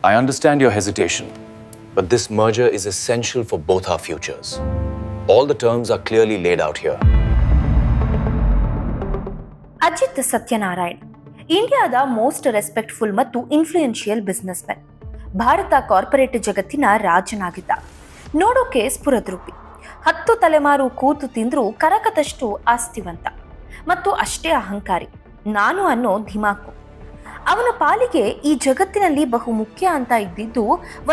I understand your hesitation, but this merger is essential for both our futures. All the terms are clearly laid out here. Ajit Satyanarayan ಇಂಡಿಯಾದ most respectful ಮತ್ತು influential business man. Bharat corporate ಜಗತ್ತಿನ ರಾಜನಾಗಿದ್ದ. ನೋಡೋಕೆ ಸ್ಫುರದ್ರೂಪಿ. 10 ತಲೆಮಾರು ಕೂತು ತಿಂದ್ರೂ ಕರಕದಷ್ಟು ಆಸ್ತಿವಂತ ಮತ್ತು ಅಷ್ಟೇ ಅಹಂಕಾರಿ. ನಾನು ಅನ್ನೋ ಧಿಮಾಕು. ಅವನ ಪಾಲಿಗೆ ಈ ಜಗತ್ತಿನಲ್ಲಿ ಬಹು ಮುಖ್ಯ ಅಂತ ಇದ್ದಿದ್ದು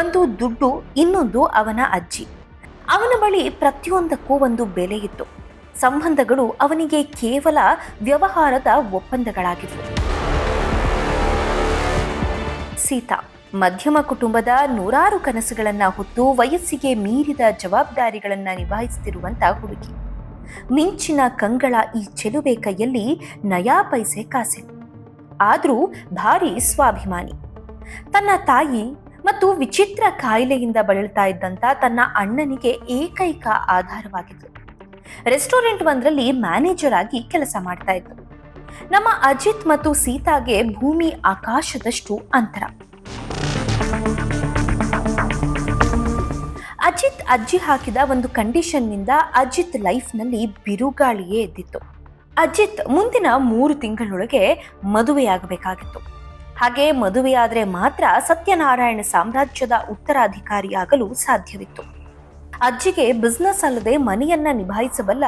ಒಂದು ದುಡ್ಡು, ಇನ್ನೊಂದು ಅವನ ಅಜ್ಜಿ. ಅವನ ಬಳಿ ಪ್ರತಿಯೊಂದಕ್ಕೂ ಒಂದು ಬೆಲೆ ಇತ್ತು. ಸಂಬಂಧಗಳು ಅವನಿಗೆ ಕೇವಲ ವ್ಯವಹಾರದ ಒಪ್ಪಂದಗಳಾಗಿದ್ದವು. ಸೀತಾ ಮಧ್ಯಮ ಕುಟುಂಬದ ನೂರಾರು ಕನಸುಗಳನ್ನ ಹೊತ್ತು ವಯಸ್ಸಿಗೆ ಮೀರಿದ ಜವಾಬ್ದಾರಿಗಳನ್ನ ನಿಭಾಯಿಸುತ್ತಿರುವಂತ ಹುಡುಗಿ. ಮಿಂಚಿನ ಕಂಗಳ ಈ ಚೆಲುವೆ ಕೈಯಲ್ಲಿ ನಯಾ ಪೈಸೆ ಕಾಸಿಲ್ಲ. ಆದರೂ ಭಾರಿ ಸ್ವಾಭಿಮಾನಿ. ತನ್ನ ತಾಯಿ ಮತ್ತು ವಿಚಿತ್ರ ಕಾಯಿಲೆಯಿಂದ ಬಳಲ್ತಾ ಇದ್ದಂತ ತನ್ನ ಅಣ್ಣನಿಗೆ ಏಕೈಕ ಆಧಾರವಾಗಿತ್ತು. ರೆಸ್ಟೋರೆಂಟ್ ಒಂದರಲ್ಲಿ ಮ್ಯಾನೇಜರ್ ಆಗಿ ಕೆಲಸ ಮಾಡ್ತಾ ಇತ್ತು. ನಮ್ಮ ಅಜಿತ್ ಮತ್ತು ಸೀತಾಗೆ ಭೂಮಿ ಆಕಾಶದಷ್ಟು ಅಂತರ. ಅಜಿತ್ ಅಜ್ಜಿ ಹಾಕಿದ ಒಂದು ಕಂಡೀಷನ್ನಿಂದ ಅಜಿತ್ ಲೈಫ್ನಲ್ಲಿ ಬಿರುಗಾಳಿಯೇ ಎದ್ದಿತ್ತು. ಅಜಿತ್ ಮುಂದಿನ 3 ತಿಂಗಳೊಳಗೆ ಮದುವೆಯಾಗಬೇಕಾಗಿತ್ತು. ಹಾಗೆ ಮದುವೆಯಾದರೆ ಮಾತ್ರ ಸತ್ಯನಾರಾಯಣ ಸಾಮ್ರಾಜ್ಯದ ಉತ್ತರಾಧಿಕಾರಿಯಾಗಲು ಸಾಧ್ಯವಿತ್ತು. ಅಜ್ಜಿಗೆ ಬಿಸ್ನೆಸ್ ಅಲ್ಲದೆ ಮನೆಯನ್ನ ನಿಭಾಯಿಸಬಲ್ಲ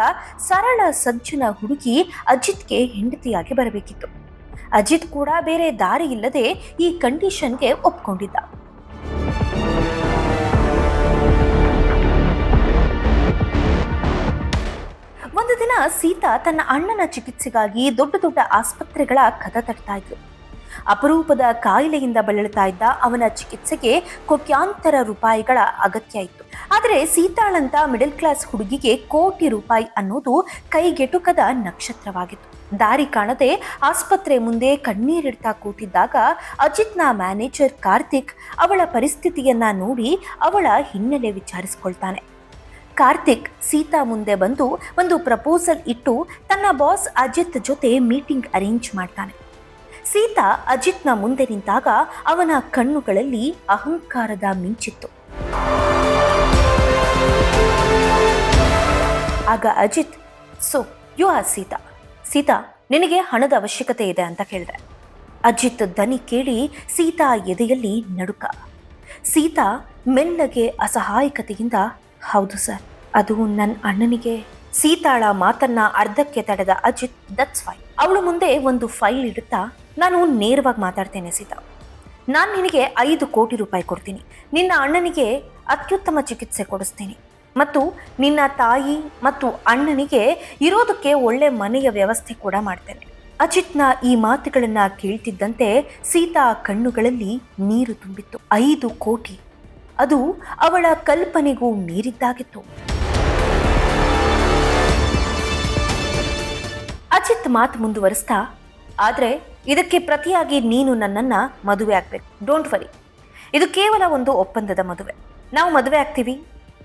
ಸರಳ ಸಜ್ಜನ ಹುಡುಗಿ ಅಜಿತ್ಗೆ ಹೆಂಡತಿಯಾಗಿ ಬರಬೇಕಿತ್ತು. ಅಜಿತ್ ಕೂಡ ಬೇರೆ ದಾರಿ ಇಲ್ಲದೆ ಈ ಕಂಡೀಷನ್ಗೆ ಒಪ್ಕೊಂಡಿದ್ದ. ಒಂದು ದಿನ ಸೀತಾ ತನ್ನ ಅಣ್ಣನ ಚಿಕಿತ್ಸೆಗಾಗಿ ದೊಡ್ಡ ದೊಡ್ಡ ಆಸ್ಪತ್ರೆಗಳ ಕದ ತಟ್ತಾ ಇದ್ಲು. ಅಪರೂಪದ ಕಾಯಿಲೆಯಿಂದ ಬಳಲ್ತಾ ಇದ್ದ ಅವನ ಚಿಕಿತ್ಸೆಗೆ ಕೋಟ್ಯಾಂತರ ರೂಪಾಯಿಗಳ ಅಗತ್ಯ ಇತ್ತು. ಆದರೆ ಸೀತಾಳಂತ ಮಿಡಲ್ ಕ್ಲಾಸ್ ಹುಡುಗಿಗೆ ಕೋಟಿ ರೂಪಾಯಿ ಅನ್ನೋದು ಕೈಗೆಟುಕದ ನಕ್ಷತ್ರವಾಗಿತ್ತು. ದಾರಿ ಕಾಣದೆ ಆಸ್ಪತ್ರೆ ಮುಂದೆ ಕಣ್ಣೀರಿಡ್ತಾ ಕೂತಿದ್ದಾಗ ಅಜಿತ್ನ ಮ್ಯಾನೇಜರ್ ಕಾರ್ತಿಕ್ ಅವಳ ಪರಿಸ್ಥಿತಿಯನ್ನ ನೋಡಿ ಅವಳ ಹಿನ್ನೆಲೆ ವಿಚಾರಿಸಿಕೊಳ್ತಾನೆ. ಕಾರ್ತಿಕ್ ಸೀತಾ ಮುಂದೆ ಬಂದು ಒಂದು ಪ್ರಪೋಸಲ್ ಇಟ್ಟು ತನ್ನ ಬಾಸ್ ಅಜಿತ್ ಜೊತೆ ಮೀಟಿಂಗ್ ಅರೇಂಜ್ ಮಾಡ್ತಾನೆ. ಸೀತಾ ಅಜಿತ್ನ ಮುಂದೆ ನಿಂತಾಗ ಅವನ ಕಣ್ಣುಗಳಲ್ಲಿ ಅಹಂಕಾರದ ಮಿಂಚಿತ್ತು. ಆಗ Ajit, so you are Sita. Sita, ನಿನಗೆ ಹಣದ ಅವಶ್ಯಕತೆ ಇದೆ ಅಂತ ಕೇಳಿದೆ. ಅಜಿತ್ ದನಿ ಕೇಳಿ ಸೀತಾ ಎದೆಯಲ್ಲಿ ನಡುಕ. ಸೀತಾ ಮೆಲ್ಲಗೆ ಅಸಹಾಯಕತೆಯಿಂದ, ಹೌದು ಸರ್, ಅದು ನನ್ನ ಅಣ್ಣನಿಗೆ. ಸೀತಾಳ ಮಾತನ್ನ ಅರ್ಧಕ್ಕೆ ತಡೆದ ಅಜಿತ್, ದಟ್ಸ್ ಫೈನ್. ಅವಳು ಮುಂದೆ ಒಂದು ಫೈಲ್ ಇಡುತ್ತಾ, ನಾನು ನೇರವಾಗಿ ಮಾತಾಡ್ತೇನೆ ಸೀತಾ. ನಾನು ನಿನಗೆ 5 ಕೋಟಿ ರೂಪಾಯಿ ಕೊಡ್ತೀನಿ. ನಿನ್ನ ಅಣ್ಣನಿಗೆ ಅತ್ಯುತ್ತಮ ಚಿಕಿತ್ಸೆ ಕೊಡಿಸ್ತೀನಿ ಮತ್ತು ನಿನ್ನ ತಾಯಿ ಮತ್ತು ಅಣ್ಣನಿಗೆ ಇರೋದಕ್ಕೆ ಒಳ್ಳೆ ಮನೆಯ ವ್ಯವಸ್ಥೆ ಕೂಡ ಮಾಡ್ತೇನೆ. ಅಜಿತ್ನ ಈ ಮಾತುಗಳನ್ನ ಕೇಳ್ತಿದ್ದಂತೆ ಸೀತಾ ಕಣ್ಣುಗಳಲ್ಲಿ ನೀರು ತುಂಬಿತ್ತು. 5 ಕೋಟಿ, ಅದು ಅವಳ ಕಲ್ಪನೆಗೂ ಮೀರಿದ್ದಾಗಿತ್ತು. ಅಜಿತ್ ಮಾತು ಮುಂದುವರಿಸ್ತಾ, ಆದ್ರೆ ಇದಕ್ಕೆ ಪ್ರತಿಯಾಗಿ ನೀನು ನನ್ನನ್ನ ಮದುವೆ ಆಗ್ಬೇಕು. ಡೋಂಟ್ ವರಿ, ಇದು ಕೇವಲ ಒಂದು ಒಪ್ಪಂದದ ಮದುವೆ. ನಾವು ಮದುವೆ ಆಗ್ತೀವಿ.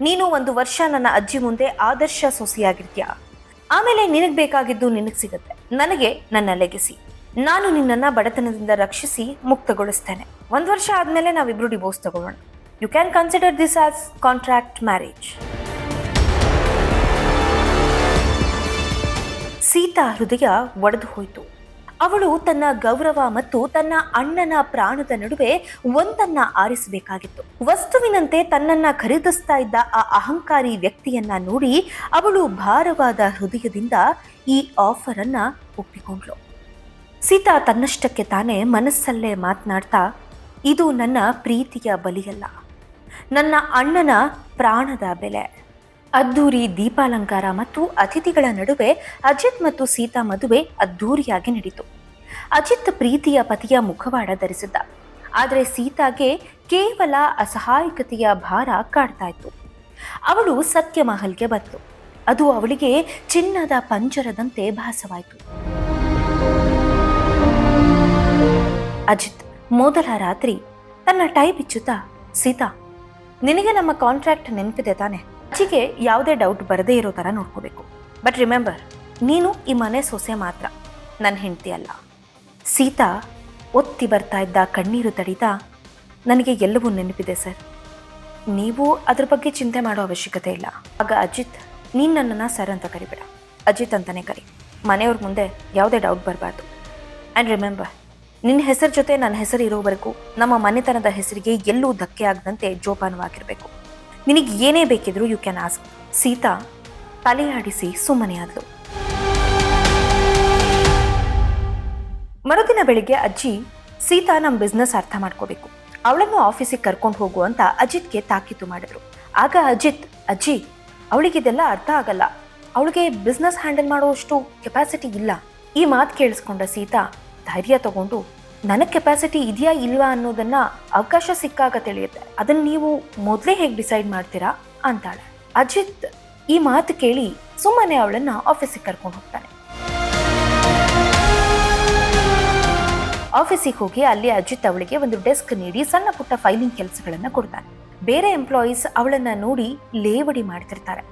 ನೀನು 1 ವರ್ಷ ನನ್ನ ಅಜ್ಜಿ ಮುಂದೆ ಆದರ್ಶ ಸೊಸೆಯಾಗಿರ್ತೀಯ. ಆಮೇಲೆ ನಿನಗೆ ಬೇಕಾಗಿದ್ದು ನಿನಗೆ ಸಿಗುತ್ತೆ, ನನಗೆ ನನ್ನ ಲೆಗೆಸಿ. ನಾನು ನಿನ್ನನ್ನ ಬಡತನದಿಂದ ರಕ್ಷಿಸಿ ಮುಕ್ತಗೊಳಿಸ್ತೇನೆ. 1 ವರ್ಷ ಆದ್ಮೇಲೆ ನಾವಿಬ್ರು ಡಿವೋರ್ಸ್ ತಗೊಳ್ಳೋಣ. You can consider this as contract marriage. Sita ಹೃದಯ ಒಡೆದು ಹೋಯಿತು. ಅವಳು ತನ್ನ ಗೌರವ ಮತ್ತು ತನ್ನ ಅಣ್ಣನ ಪ್ರಾಣದ ನಡುವೆ ಒಂದನ್ನ ಆರಿಸಬೇಕಾಗಿತ್ತು. ವಸ್ತುವಿನಂತೆ ತನ್ನನ್ನ ಖರೀದಿಸ್ತಾ ಇದ್ದ ಆ ಅಹಂಕಾರಿ ವ್ಯಕ್ತಿಯನ್ನ ನೋಡಿ ಅವಳು ಭಾರವಾದ ಹೃದಯದಿಂದ ಈ ಆಫರ್ ಅನ್ನ ಒಪ್ಪಿಕೊಂಡ್ಳು. ಸೀತಾ ತನ್ನಷ್ಟಕ್ಕೆ ತಾನೇ ಮನಸ್ಸಲ್ಲೇ ಮಾತನಾಡ್ತಾ, ಇದು ನನ್ನ ಪ್ರೀತಿಯ ಬಲಿಯಲ್ಲ, ನನ್ನ ಅಣ್ಣನ ಪ್ರಾಣದ ಬೆಲೆ. ಅದ್ದೂರಿ ದೀಪಾಲಂಕಾರ ಮತ್ತು ಅತಿಥಿಗಳ ನಡುವೆ ಅಜಿತ್ ಮತ್ತು ಸೀತಾ ಮದುವೆ ಅದ್ದೂರಿಯಾಗಿ ನಡೀತು. ಅಜಿತ್ ಪ್ರೀತಿಯ ಪತಿಯ ಮುಖವಾಡ ಧರಿಸಿದ್ದ. ಆದರೆ ಸೀತಾಗೆ ಕೇವಲ ಅಸಹಾಯಕತೆಯ ಭಾರ ಕಾಡ್ತಾ ಇತ್ತು. ಅವಳು ಸತ್ಯ ಮಹಲ್ಗೆ ಬಂತು. ಅದು ಅವಳಿಗೆ ಚಿನ್ನದ ಪಂಜರದಂತೆ ಭಾಸವಾಯಿತು. ಅಜಿತ್ ಮೊದಲ ರಾತ್ರಿ ತನ್ನ ಟೈ ಬಿಚ್ಚುತ್ತಾ, ಸೀತಾ, ನಿನಗೆ ನಮ್ಮ ಕಾಂಟ್ರಾಕ್ಟ್ ನೆನಪಿದೆ ತಾನೆ? ಅಜ್ಜಿಗೆ ಯಾವುದೇ ಡೌಟ್ ಬರದೇ ಇರೋ ಥರ ನೋಡ್ಕೋಬೇಕು. ಬಟ್ ರಿಮೆಂಬರ್, ನೀನು ಈ ಮನೆ ಸೊಸೆ ಮಾತ್ರ, ನನ್ನ ಹೆಂಡತಿ ಅಲ್ಲ. ಸೀತಾ ಒತ್ತಿ ಬರ್ತಾ ಇದ್ದ ಕಣ್ಣೀರು ತಡೀತಾ, ನನಗೆ ಎಲ್ಲವೂ ನೆನಪಿದೆ ಸರ್. ನೀವು ಅದ್ರ ಬಗ್ಗೆ ಚಿಂತೆ ಮಾಡೋ ಅವಶ್ಯಕತೆ ಇಲ್ಲ. ಆಗ ಅಜಿತ್, ನೀನು ನನ್ನನ್ನು ಸರ್ ಅಂತ ಕರಿಬೇಡ, ಅಜಿತ್ ಅಂತಲೇ ಕರಿ. ಮನೆಯವ್ರ ಮುಂದೆ ಯಾವುದೇ ಡೌಟ್ ಬರಬಾರ್ದು. ಆ್ಯಂಡ್ ರಿಮೆಂಬರ್, ನಿನ್ನ ಹೆಸರು ಜೊತೆ ನನ್ನ ಹೆಸರು ಇರೋವರೆಗೂ ನಮ್ಮ ಮನೆತನದ ಹೆಸರಿಗೆ ಎಲ್ಲೂ ಧಕ್ಕೆ ಆಗದಂತೆ ಜೋಪಾನವಾಗಿರಬೇಕು. ನಿನಗೆ ಏನೇ ಬೇಕಿದ್ರೂ ಯು ಕ್ಯಾನ್ ಆಸ್ಕ್. ಸೀತಾ ತಲೆಯಾಡಿಸಿ ಸುಮ್ಮನೆ ಆದಳು. ಮರುದಿನ ಬೆಳಿಗ್ಗೆ ಅಜ್ಜಿ, ಸೀತಾ ನಮ್ಮ ಬಿಸ್ನೆಸ್ ಅರ್ಥ ಮಾಡ್ಕೋಬೇಕು, ಅವಳನ್ನು ಆಫೀಸಿಗೆ ಕರ್ಕೊಂಡು ಹೋಗು ಅಂತ ಅಜಿತ್ಗೆ ತಾಕೀತು ಮಾಡಿದ್ರು. ಆಗ ಅಜಿತ್, ಅಜ್ಜಿ ಅವಳಿಗಿದೆಲ್ಲ ಅರ್ಥ ಆಗಲ್ಲ, ಅವಳಿಗೆ ಬಿಸ್ನೆಸ್ ಹ್ಯಾಂಡಲ್ ಮಾಡೋಷ್ಟು ಕೆಪಾಸಿಟಿ ಇಲ್ಲ. ಈ ಮಾತು ಕೇಳಿಸ್ಕೊಂಡ ಸೀತಾ ಧೈರ್ಯ ತಗೊಂಡು, ನನಗೆ ಕೆಪಾಸಿಟಿ ಇದೆಯಾ ಇಲ್ವಾ ಅನ್ನೋದನ್ನ ಅವಕಾಶ ಸಿಕ್ಕಾಗ ತಿಳಿಯುತ್ತೆ, ಅದನ್ನು ನೀವು ಮೊದಲೇ ಹೇಗೆ ಡಿಸೈಡ್ ಮಾಡ್ತೀರಾ ಅಂತಾಳೆ. ಅಜಿತ್ ಈ ಮಾತು ಕೇಳಿ ಸುಮ್ಮನೆ ಅವಳನ್ನ ಆಫೀಸಿಗೆ ಕರ್ಕೊಂಡು ಹೋಗ್ತಾನೆ. ಆಫೀಸಿಗೆ ಹೋಗಿ ಅಲ್ಲಿ ಅಜಿತ್ ಅವಳಿಗೆ ಒಂದು ಡೆಸ್ಕ್ ನೀಡಿ ಸಣ್ಣ ಪುಟ್ಟ ಫೈಲಿಂಗ್ ಕೆಲಸಗಳನ್ನ ಕೊಡ್ತಾನೆ. ಬೇರೆ ಎಂಪ್ಲಾಯೀಸ್ ಅವಳನ್ನ ನೋಡಿ ಲೇವಡಿ ಮಾಡ್ತಿರ್ತಾರೆ.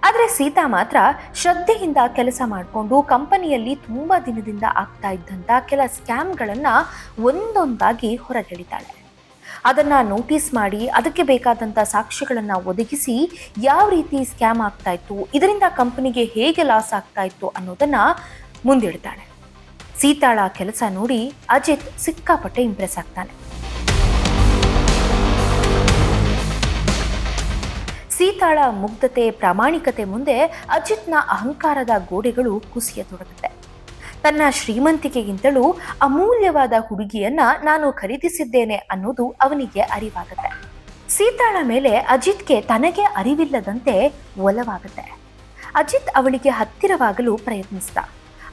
ಆದ್ರೆ ಸೀತಾ ಮಾತ್ರ ಶ್ರದ್ಧೆಯಿಂದ ಕೆಲಸ ಮಾಡಿಕೊಂಡು ಕಂಪನಿಯಲ್ಲಿ ತುಂಬಾ ದಿನದಿಂದ ಆಗ್ತಾ ಇದ್ದಂತ ಕೆಲ ಸ್ಕ್ಯಾಮ್ಗಳನ್ನ ಒಂದೊಂದಾಗಿ ಹೊರಗೆಳಿತಾಳೆ. ಅದನ್ನ ನೋಟಿಸ್ ಮಾಡಿ ಅದಕ್ಕೆ ಬೇಕಾದಂತ ಸಾಕ್ಷ್ಯಗಳನ್ನ ಒದಗಿಸಿ ಯಾವ ರೀತಿ ಸ್ಕ್ಯಾಮ್ ಆಗ್ತಾ ಇತ್ತು, ಇದರಿಂದ ಕಂಪನಿಗೆ ಹೇಗೆ ಲಾಸ್ ಆಗ್ತಾ ಇತ್ತು ಅನ್ನೋದನ್ನ ಮುಂದಿಡ್ತಾಳೆ. ಸೀತಾಳ ಕೆಲಸ ನೋಡಿ ಅಜಿತ್ ಸಿಕ್ಕಾಪಟ್ಟೆ ಇಂಪ್ರೆಸ್ ಆಗ್ತಾನೆ. ಸೀತಾಳ ಮುಗ್ಧತೆ, ಪ್ರಾಮಾಣಿಕತೆ ಮುಂದೆ ಅಜಿತ್ನ ಅಹಂಕಾರದ ಗೋಡೆಗಳು ಕುಸಿಯತೊಡಗುತ್ತೆ. ತನ್ನ ಶ್ರೀಮಂತಿಕೆಗಿಂತಲೂ ಅಮೂಲ್ಯವಾದ ಹುಡುಗಿಯನ್ನ ನಾನು ಖರೀದಿಸಿದ್ದೇನೆ ಅನ್ನೋದು ಅವನಿಗೆ ಅರಿವಾಗುತ್ತೆ. ಸೀತಾಳ ಮೇಲೆ ಅಜಿತ್ಗೆ ತನಗೆ ಅರಿವಿಲ್ಲದಂತೆ ಒಲವಾಗುತ್ತೆ. ಅಜಿತ್ ಅವಳಿಗೆ ಹತ್ತಿರವಾಗಲು ಪ್ರಯತ್ನಿಸಿದ.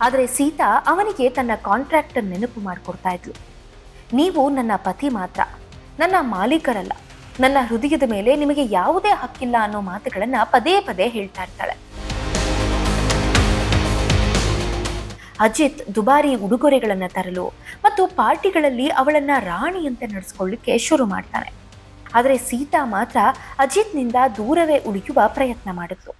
ಆದರೆ ಸೀತಾ ಅವನಿಗೆ ತನ್ನ ಕಾಂಟ್ರಾಕ್ಟ್ ನೆನಪು ಮಾಡಿಕೊಡ್ತಾ ಇದ್ಲು. ನೀವು ನನ್ನ ಪತಿ ಮಾತ್ರ, ನನ್ನ ಮಾಲೀಕರಲ್ಲ, ನನ್ನ ಹೃದಯದ ಮೇಲೆ ನಿಮಗೆ ಯಾವುದೇ ಹಕ್ಕಿಲ್ಲ ಅನ್ನೋ ಮಾತುಗಳನ್ನ ಪದೇ ಪದೇ ಹೇಳ್ತಾ ಇರ್ತಾಳೆ. ಅಜಿತ್ ದುಬಾರಿ ಉಡುಗೊರೆಗಳನ್ನ ತರಲು ಮತ್ತು ಪಾರ್ಟಿಗಳಲ್ಲಿ ಅವಳನ್ನ ರಾಣಿಯಂತೆ ನಡೆಸ್ಕೊಳ್ಳಿಕ್ಕೆ ಶುರು ಮಾಡ್ತಾನೆ. ಆದರೆ ಸೀತಾ ಮಾತ್ರ ಅಜಿತ್ನಿಂದ ದೂರವೇ ಉಳಿಯುವ ಪ್ರಯತ್ನ ಮಾಡಿದ್ಲು.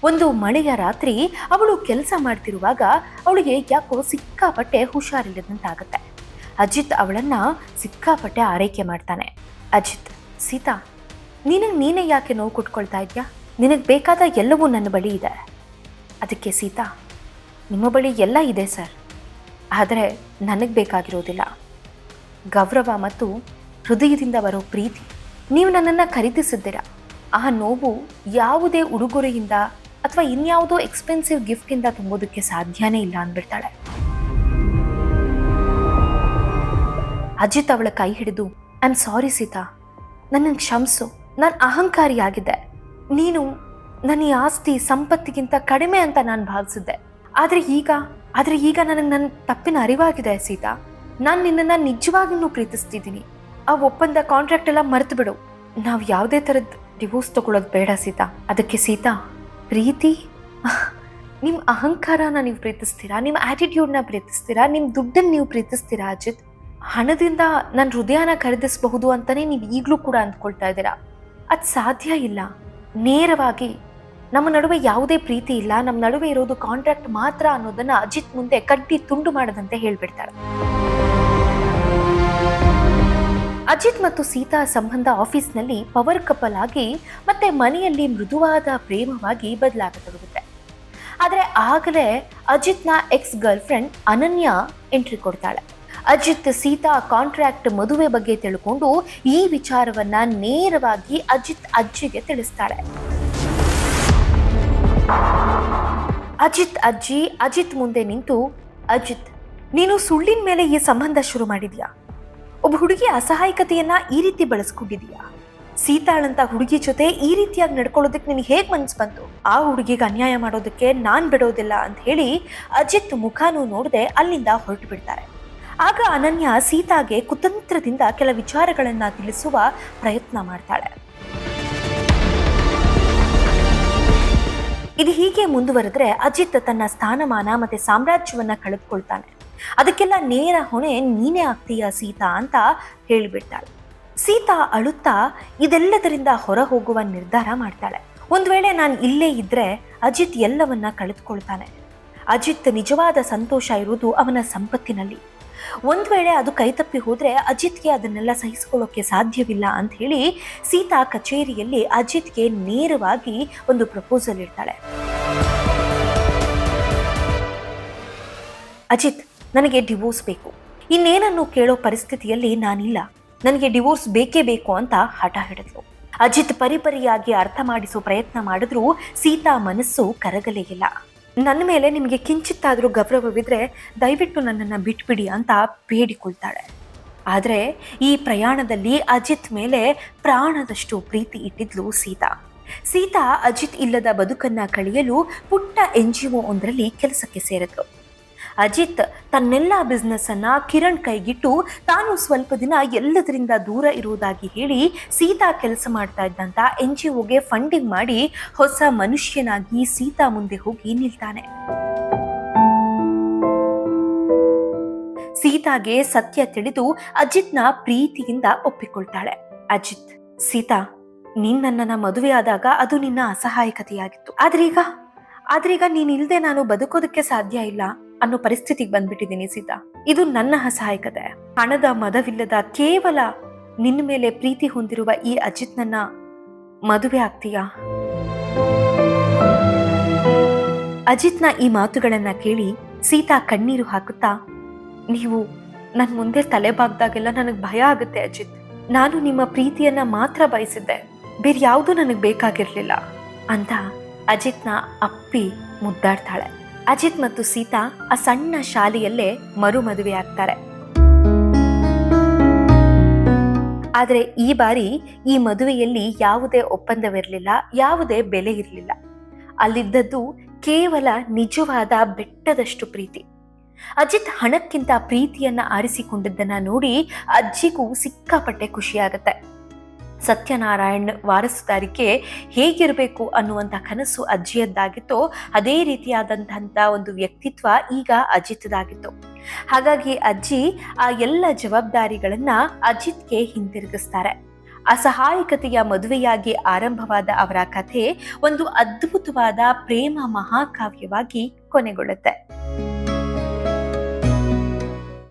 ಒಂದು ಮಳೆಯ ರಾತ್ರಿ ಅವಳು ಕೆಲಸ ಮಾಡ್ತಿರುವಾಗ ಅವಳಿಗೆ ಯಾಕೋ ಸಿಕ್ಕಾಪಟ್ಟೆ ಹುಷಾರಿಲ್ಲದಂತಾಗತ್ತೆ. ಅಜಿತ್ ಅವಳನ್ನ ಸಿಕ್ಕಾಪಟ್ಟೆ ಆರೈಕೆ ಮಾಡ್ತಾನೆ. ಅಜಿತ್, ಸೀತಾ ನೀನೇ ಯಾಕೆ ನೋವು ಕೊಟ್ಕೊಳ್ತಾ ಇದ್ಯಾ? ನಿನಗೆ ಬೇಕಾದ ಎಲ್ಲವೂ ನನ್ನ ಬಳಿ ಇದೆ. ಅದಕ್ಕೆ ಸೀತಾ, ನಿಮ್ಮ ಬಳಿ ಎಲ್ಲ ಇದೆ ಸರ್, ಆದರೆ ನನಗೆ ಬೇಕಾಗಿರೋದಿಲ್ಲ ಗೌರವ ಮತ್ತು ಹೃದಯದಿಂದ ಬರೋ ಪ್ರೀತಿ. ನೀವು ನನ್ನನ್ನು ಖರೀದಿಸಿದ್ದೀರ, ಆ ನೋವು ಯಾವುದೇ ಉಡುಗೊರೆಯಿಂದ ಅಥವಾ ಇನ್ಯಾವುದೋ ಎಕ್ಸ್ಪೆನ್ಸಿವ್ ಗಿಫ್ಟಿಂದ ತುಂಬೋದಕ್ಕೆ ಸಾಧ್ಯನೇ ಇಲ್ಲ ಅಂದ್ಬಿಡ್ತಾಳೆ. ಅಜಿತ್ ಅವಳ ಕೈ ಹಿಡಿದು, ಐ ಆಮ್ ಸಾರಿ ಸೀತಾ, ನನ್ನನ್ನು ಕ್ಷಮಿಸು, ನಾನು ಅಹಂಕಾರಿಯಾಗಿದ್ದೆ. ನೀನು ನನ್ನ ಈ ಆಸ್ತಿ ಸಂಪತ್ತಿಗಿಂತ ಕಡಿಮೆ ಅಂತ ನಾನು ಭಾವಿಸಿದ್ದೆ. ಆದರೆ ಈಗ ನನಗೆ ನನ್ನ ತಪ್ಪಿನ ಅರಿವಾಗಿದೆ ಸೀತಾ. ನಾನು ನಿನ್ನನ್ನು ನಿಜವಾಗಿಯೂ ಪ್ರೀತಿಸ್ತಿದ್ದೀನಿ. ಆ ಒಪ್ಪಂದ ಕಾಂಟ್ರಾಕ್ಟ್ ಎಲ್ಲ ಮರೆತು ಬಿಡು. ನಾವು ಯಾವುದೇ ಥರದ ಡಿವೋರ್ಸ್ ತಗೊಳ್ಳೋದು ಬೇಡ ಸೀತಾ. ಅದಕ್ಕೆ ಸೀತಾ, ಪ್ರೀತಿ, ನಿಮ್ಮ ಅಹಂಕಾರನ ನೀವು ಪ್ರೀತಿಸ್ತೀರಾ, ನಿಮ್ಮ ಆ್ಯಟಿಟ್ಯೂಡ್ನ ಪ್ರೀತಿಸ್ತೀರಾ, ನಿಮ್ಮ ದುಡ್ಡನ್ನು ನೀವು ಪ್ರೀತಿಸ್ತೀರಾ ಅಜಿತ್. ಹಣದಿಂದ ನನ್ನ ಹೃದಯನ ಖರೀದಿಸಬಹುದು ಅಂತಲೇ ನೀವು ಈಗಲೂ ಕೂಡ ಅಂದ್ಕೊಳ್ತಾ ಇದ್ದೀರಾ. ಅದು ಸಾಧ್ಯ ಇಲ್ಲ. ನೇರವಾಗಿ ನಮ್ಮ ನಡುವೆ ಯಾವುದೇ ಪ್ರೀತಿ ಇಲ್ಲ, ನಮ್ಮ ನಡುವೆ ಇರೋದು ಕಾಂಟ್ರಾಕ್ಟ್ ಮಾತ್ರ ಅನ್ನೋದನ್ನ ಅಜಿತ್ ಮುಂದೆ ಕಡ್ಡಿ ತುಂಡು ಮಾಡದಂತೆ ಹೇಳ್ಬಿಡ್ತಾಳೆ. ಅಜಿತ್ ಮತ್ತು ಸೀತಾ ಸಂಬಂಧ ಆಫೀಸ್ನಲ್ಲಿ ಪವರ್ ಕಪಲ್ ಆಗಿ ಮತ್ತೆ ಮನೆಯಲ್ಲಿ ಮೃದುವಾದ ಪ್ರೇಮವಾಗಿ ಬದಲಾಗತೊಡಗುತ್ತೆ. ಆದರೆ ಆಗಲೇ ಅಜಿತ್ನ ಎಕ್ಸ್ ಗರ್ಲ್ ಫ್ರೆಂಡ್ ಅನನ್ಯ ಎಂಟ್ರಿ ಕೊಡ್ತಾಳೆ. ಅಜಿತ್ ಸೀತಾ ಕಾಂಟ್ರಾಕ್ಟ್ ಮದುವೆ ಬಗ್ಗೆ ತಿಳ್ಕೊಂಡು ಈ ವಿಚಾರವನ್ನ ನೇರವಾಗಿ ಅಜಿತ್ ಅಜ್ಜಿಗೆ ತಿಳಿಸ್ತಾಳೆ. ಅಜ್ಜಿ ಅಜಿತ್ ಮುಂದೆ ನಿಂತು, ಅಜಿತ್, ನೀನು ಸುಳ್ಳಿನ ಮೇಲೆ ಈ ಸಂಬಂಧ ಶುರು ಮಾಡಿದ್ಯಾ? ಒಬ್ಬ ಹುಡುಗಿ ಅಸಹಾಯಕತೆಯನ್ನ ಈ ರೀತಿ ಬಳಸ್ಕೊಂಡಿದೀಯಾ? ಸೀತಾಳಂತ ಹುಡುಗಿ ಜೊತೆ ಈ ರೀತಿಯಾಗಿ ನಡ್ಕೊಳ್ಳೋದಕ್ಕೆ ನಿನಗೆ ಹೇಗೆ ಮನ್ಸು ಬಂತು? ಆ ಹುಡುಗಿಗೆ ಅನ್ಯಾಯ ಮಾಡೋದಕ್ಕೆ ನಾನು ಬಿಡೋದಿಲ್ಲ ಅಂತ ಹೇಳಿ ಅಜಿತ್ ಮುಖನೂ ನೋಡದೆ ಅಲ್ಲಿಂದ ಹೊರಟು ಬಿಡ್ತಾರೆ. ಆಗ ಅನನ್ಯ ಸೀತಾಗೆ ಕುತಂತ್ರದಿಂದ ಕೆಲ ವಿಚಾರಗಳನ್ನ ತಿಳಿಸುವ ಪ್ರಯತ್ನ ಮಾಡ್ತಾಳೆ. ಇದು ಹೀಗೆ ಮುಂದುವರೆದ್ರೆ ಅಜಿತ್ ತನ್ನ ಸ್ಥಾನಮಾನ ಮತ್ತೆ ಸಾಮ್ರಾಜ್ಯವನ್ನ ಕಳೆದುಕೊಳ್ತಾನೆ. ಅದಕ್ಕೆಲ್ಲ ನೇರ ಹೊಣೆ ನೀನೇ ಆಗ್ತೀಯ ಸೀತಾ ಅಂತ ಹೇಳಿಬಿಡ್ತಾಳೆ. ಸೀತಾ ಅಳುತ್ತಾ ಇದೆಲ್ಲದರಿಂದ ಹೊರ ಹೋಗುವ ನಿರ್ಧಾರ ಮಾಡ್ತಾಳೆ. ಒಂದು ವೇಳೆ ನಾನು ಇಲ್ಲೇ ಇದ್ರೆ ಅಜಿತ್ ಎಲ್ಲವನ್ನ ಕಳೆದುಕೊಳ್ತಾನೆ. ಅಜಿತ್ ನಿಜವಾದ ಸಂತೋಷ ಇರುವುದು ಅವನ ಸಂಪತ್ತಿನಲ್ಲಿ. ಒಂದ್ ವೇಳೆ ಅದು ಕೈತಪ್ಪಿ ಹೋದ್ರೆ ಅಜಿತ್ಗೆ ಅದನ್ನೆಲ್ಲ ಸಹಿಸಿಕೊಳ್ಳೋಕೆ ಸಾಧ್ಯವಿಲ್ಲ ಅಂತ ಹೇಳಿ ಸೀತಾ ಕಚೇರಿಯಲ್ಲಿ ಅಜಿತ್ಗೆ ನೇರವಾಗಿ ಒಂದು ಪ್ರಪೋಸಲ್ ಇಡ್ತಾಳೆ. ಅಜಿತ್, ನನಗೆ ಡಿವೋರ್ಸ್ ಬೇಕು, ಇನ್ನೇನನ್ನು ಕೇಳೋ ಪರಿಸ್ಥಿತಿಯಲ್ಲಿ ನಾನಿಲ್ಲ, ನನಗೆ ಡಿವೋರ್ಸ್ ಬೇಕೇ ಬೇಕು ಅಂತ ಹಠ ಹಿಡಿದ್ಲು. ಅಜಿತ್ ಪರಿಪರಿಯಾಗಿ ಅರ್ಥ ಮಾಡಿಸೋ ಪ್ರಯತ್ನ ಮಾಡಿದ್ರೂ ಸೀತಾ ಮನಸ್ಸು ಕರಗಲೇ ಇಲ್ಲ. ನನ್ನ ಮೇಲೆ ನಿಮಗೆ ಕಿಂಚಿತ್ತಾದರೂ ಗೌರವವಿದ್ರೆ ದಯವಿಟ್ಟು ನನ್ನನ್ನು ಬಿಟ್ಬಿಡಿ ಅಂತ ಬೇಡಿಕೊಳ್ತಾಳೆ. ಆದರೆ ಈ ಪ್ರಯಾಣದಲ್ಲಿ ಅಜಿತ್ ಮೇಲೆ ಪ್ರಾಣದಷ್ಟು ಪ್ರೀತಿ ಇಟ್ಟಿದ್ಲು ಸೀತಾ. ಸೀತಾ ಅಜಿತ್ ಇಲ್ಲದ ಬದುಕನ್ನ ಕಳೆಯಲು ಪುಟ್ಟ NGO ಒಂದರಲ್ಲಿ ಕೆಲಸಕ್ಕೆ ಸೇರಿದ್ಲು. ಅಜಿತ್ ತನ್ನೆಲ್ಲ ಬಿಸ್ನೆಸ್ ಅನ್ನ ಕಿರಣ್ ಕೈಗಿಟ್ಟು ತಾನು ಸ್ವಲ್ಪ ದಿನ ಎಲ್ಲದರಿಂದ ದೂರ ಇರುವುದಾಗಿ ಹೇಳಿ ಸೀತಾ ಕೆಲಸ ಮಾಡ್ತಾ ಇದ್ದಂತ NGOಗೆ ಫಂಡಿಂಗ್ ಮಾಡಿ ಹೊಸ ಮನುಷ್ಯನಾಗಿ ಸೀತಾ ಮುಂದೆ ಹೋಗಿ ನಿಲ್ತಾನೆ. ಸೀತಾಗೆ ಸತ್ಯ ತಿಳಿದು ಅಜಿತ್ನ ಪ್ರೀತಿಯಿಂದ ಒಪ್ಪಿಕೊಳ್ತಾಳೆ. ಅಜಿತ್, ಸೀತಾ, ನೀನ್ ನನ್ನನ್ನ ಮದುವೆ ಆದಾಗ ಅದು ನಿನ್ನ ಅಸಹಾಯಕತೆಯಾಗಿತ್ತು, ಆದ್ರೀಗ ನೀನಿಲ್ದೆ ನಾನು ಬದುಕೋದಕ್ಕೆ ಸಾಧ್ಯ ಇಲ್ಲ ಅನ್ನೋ ಪರಿಸ್ಥಿತಿಗೆ ಬಂದ್ಬಿಟ್ಟಿದ್ದೀನಿ ಸೀತಾ. ಇದು ನನ್ನ ಅಸಹಾಯಕತೆ. ಹಣದ ಮದವಿಲ್ಲದ ಕೇವಲ ನಿನ್ನ ಮೇಲೆ ಪ್ರೀತಿ ಹೊಂದಿರುವ ಈ ಅಜಿತ್ನನ್ನ ಮದುವೆ ಆಗ್ತೀಯಾ? ಅಜಿತ್ನ ಈ ಮಾತುಗಳನ್ನ ಕೇಳಿ ಸೀತಾ ಕಣ್ಣೀರು ಹಾಕುತ್ತಾ, ನೀವು ನನ್ ಮುಂದೆ ತಲೆ ಬಾಗ್ದಾಗೆಲ್ಲ ನನಗ್ ಭಯ ಆಗುತ್ತೆ ಅಜಿತ್. ನಾನು ನಿಮ್ಮ ಪ್ರೀತಿಯನ್ನ ಮಾತ್ರ ಬಯಸಿದ್ದೆ, ಬೇರೆ ಯಾವುದು ನನಗ್ ಬೇಕಾಗಿರ್ಲಿಲ್ಲ ಅಂತ ಅಜಿತ್ನ ಅಪ್ಪಿ ಮುದ್ದಾಡ್ತಾಳೆ. ಅಜಿತ್ ಮತ್ತು ಸೀತಾ ಆ ಸಣ್ಣ ಶಾಲೆಯಲ್ಲೇ ಮರು ಮದುವೆ ಆಗ್ತಾರೆ. ಆದರೆ ಈ ಬಾರಿ ಈ ಮದುವೆಯಲ್ಲಿ ಯಾವುದೇ ಒಪ್ಪಂದವಿರಲಿಲ್ಲ, ಯಾವುದೇ ಬೆಲೆ ಇರಲಿಲ್ಲ. ಅಲ್ಲಿದ್ದದ್ದು ಕೇವಲ ನಿಜವಾದ ಬೆಟ್ಟದಷ್ಟು ಪ್ರೀತಿ. ಅಜಿತ್ ಹಣಕ್ಕಿಂತ ಪ್ರೀತಿಯನ್ನ ಆರಿಸಿಕೊಂಡಿದ್ದನ್ನ ನೋಡಿ ಅಜ್ಜಿಗೂ ಸಿಕ್ಕಾಪಟ್ಟೆ ಖುಷಿಯಾಗತ್ತೆ. ಸತ್ಯನಾರಾಯಣ್ ವಾರಸುದಾರಿಕೆ ಹೇಗಿರಬೇಕು ಅನ್ನುವಂಥ ಕನಸು ಅಜ್ಜಿಯದ್ದಾಗಿತ್ತು, ಅದೇ ರೀತಿಯಾದಂತಹ ಒಂದು ವ್ಯಕ್ತಿತ್ವ ಈಗ ಅಜಿತ್ದಾಗಿತ್ತು. ಹಾಗಾಗಿ ಅಜ್ಜಿ ಆ ಎಲ್ಲ ಜವಾಬ್ದಾರಿಗಳನ್ನ ಅಜಿತ್ಗೆ ಹಿಂತಿರುಗಿಸ್ತಾರೆ. ಅಸಹಾಯಕತೆಯ ಮದುವೆಯಾಗಿ ಆರಂಭವಾದ ಅವರ ಕಥೆ ಒಂದು ಅದ್ಭುತವಾದ ಪ್ರೇಮ ಮಹಾಕಾವ್ಯವಾಗಿ ಕೊನೆಗೊಳ್ಳುತ್ತೆ.